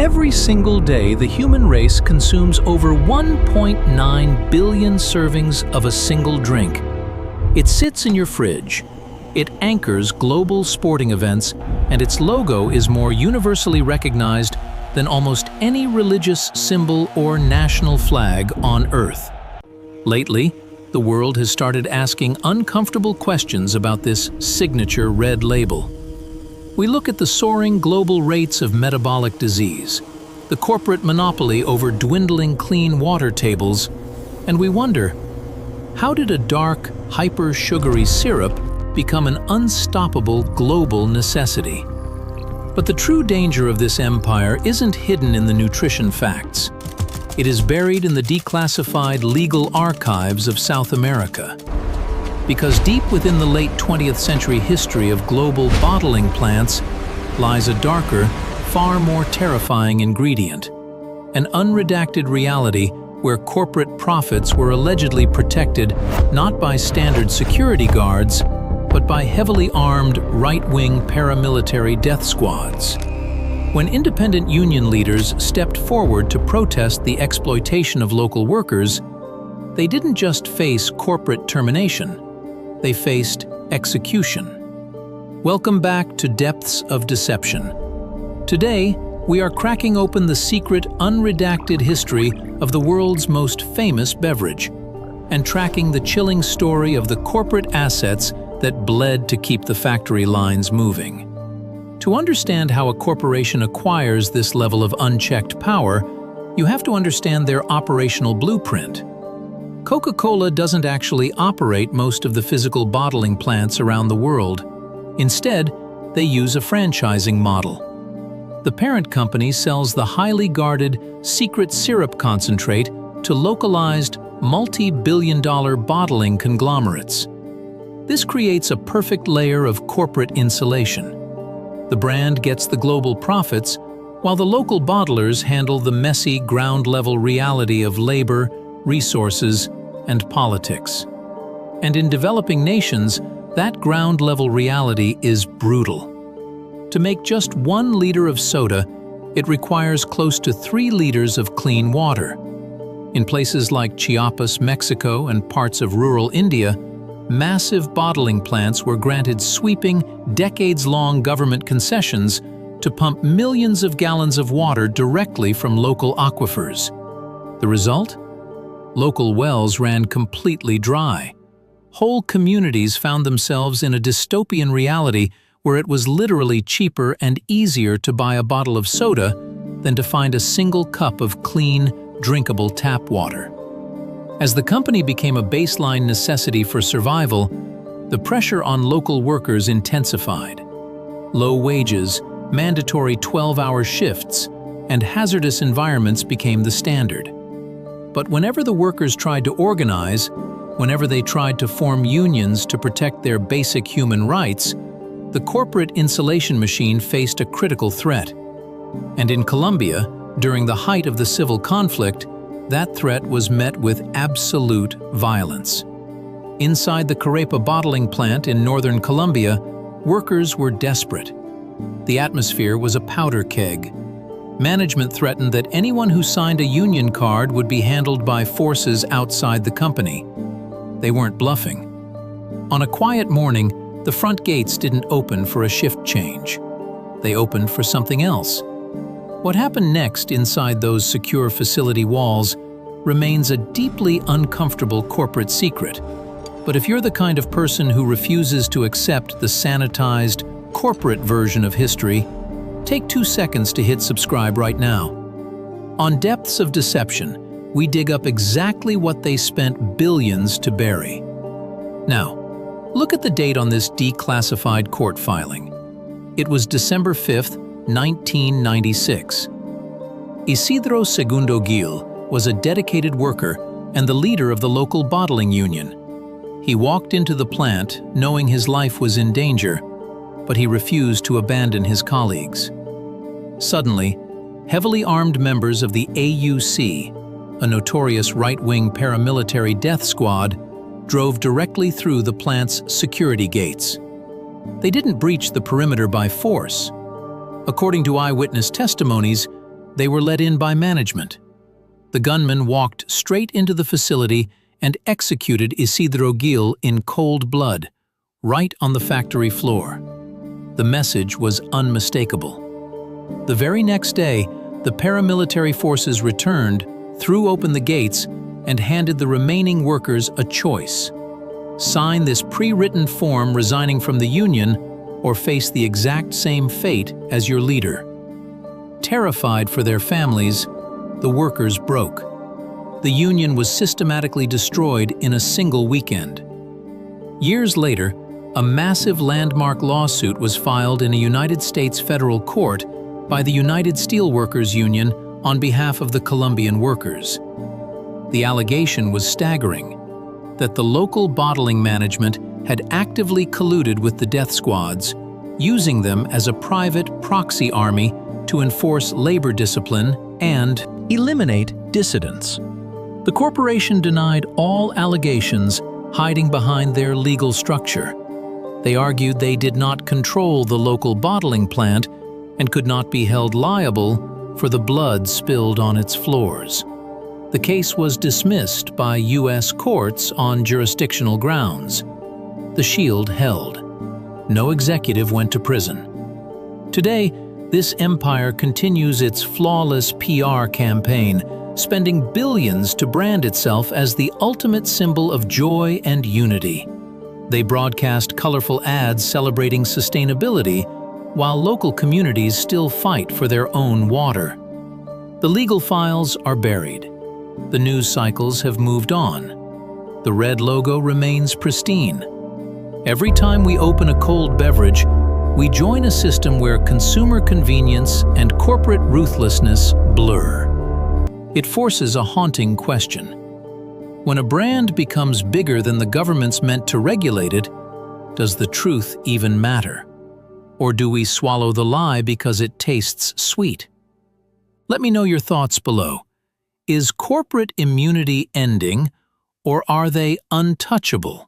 Every single day, the human race consumes over 1.9 billion servings of a single drink. It sits in your fridge. It anchors global sporting events, and its logo is more universally recognized than almost any religious symbol or national flag on Earth. Lately, the world has started asking uncomfortable questions about this signature red label. We look at the soaring global rates of metabolic disease, the corporate monopoly over dwindling clean water tables, and we wonder, how did a dark, hyper-sugary syrup become an unstoppable global necessity? But the true danger of this empire isn't hidden in the nutrition facts. It is buried in the declassified legal archives of South America. Because deep within the late 20th century history of global bottling plants lies a darker, far more terrifying ingredient, an unredacted reality where corporate profits were allegedly protected not by standard security guards, but by heavily armed right-wing paramilitary death squads. When independent union leaders stepped forward to protest the exploitation of local workers, they didn't just face corporate termination, they faced execution. Welcome back to Depths of Deception. Today, we are cracking open the secret, unredacted history of the world's most famous beverage and tracking the chilling story of the corporate assets that bled to keep the factory lines moving. To understand how a corporation acquires this level of unchecked power, you have to understand their operational blueprint. Coca-Cola doesn't actually operate most of the physical bottling plants around the world. Instead, they use a franchising model. The parent company sells the highly guarded secret syrup concentrate to localized, multi-billion-dollar bottling conglomerates. This creates a perfect layer of corporate insulation. The brand gets the global profits, while the local bottlers handle the messy, ground-level reality of labor, resources, and politics. And in developing nations, that ground-level reality is brutal. To make just 1 liter of soda, it requires close to 3 liters of clean water. In places like Chiapas, Mexico, and parts of rural India, massive bottling plants were granted sweeping, decades-long government concessions to pump millions of gallons of water directly from local aquifers. The result? Local wells ran completely dry. Whole communities found themselves in a dystopian reality where it was literally cheaper and easier to buy a bottle of soda than to find a single cup of clean, drinkable tap water. As the company became a baseline necessity for survival, the pressure on local workers intensified. Low wages, mandatory 12-hour shifts, and hazardous environments became the standard. But whenever the workers tried to organize, whenever they tried to form unions to protect their basic human rights, the corporate insulation machine faced a critical threat. And in Colombia, during the height of the civil conflict, that threat was met with absolute violence. Inside the Carepa bottling plant in northern Colombia, workers were desperate. The atmosphere was a powder keg. Management threatened that anyone who signed a union card would be handled by forces outside the company. They weren't bluffing. On a quiet morning, the front gates didn't open for a shift change. They opened for something else. What happened next inside those secure facility walls remains a deeply uncomfortable corporate secret. But if you're the kind of person who refuses to accept the sanitized, corporate version of history, take 2 seconds to hit subscribe right now. On Depths of Deception, we dig up exactly what they spent billions to bury. Now, look at the date on this declassified court filing. It was December 5th, 1996. Isidro Segundo Gil was a dedicated worker and the leader of the local bottling union. He walked into the plant knowing his life was in danger, but he refused to abandon his colleagues. Suddenly, heavily armed members of the AUC, a notorious right-wing paramilitary death squad, drove directly through the plant's security gates. They didn't breach the perimeter by force. According to eyewitness testimonies, They were let in by management. The gunman walked straight into the facility and executed Isidro Gil in cold blood, right on the factory floor. The message was unmistakable. The very next day, the paramilitary forces returned, threw open the gates, and handed the remaining workers a choice: sign this pre-written form resigning from the union, or face the exact same fate as your leader. Terrified for their families, the workers broke. The union was systematically destroyed in a single weekend. Years later, a massive landmark lawsuit was filed in a United States federal court by the United Steelworkers Union on behalf of the Colombian workers. The allegation was staggering: that the local bottling management had actively colluded with the death squads, using them as a private proxy army to enforce labor discipline and eliminate dissidents. The corporation denied all allegations, hiding behind their legal structure. They argued they did not control the local bottling plant and could not be held liable for the blood spilled on its floors. The case was dismissed by U.S. courts on jurisdictional grounds. The shield held. No executive went to prison. Today, this empire continues its flawless PR campaign, spending billions to brand itself as the ultimate symbol of joy and unity. They broadcast colorful ads celebrating sustainability, while local communities still fight for their own water. The legal files are buried. The news cycles have moved on. The red logo remains pristine. Every time we open a cold beverage, we join a system where consumer convenience and corporate ruthlessness blur. It forces a haunting question. When a brand becomes bigger than the government's meant to regulate it, does the truth even matter? Or do we swallow the lie because it tastes sweet? Let me know your thoughts below. Is corporate immunity ending, or are they untouchable?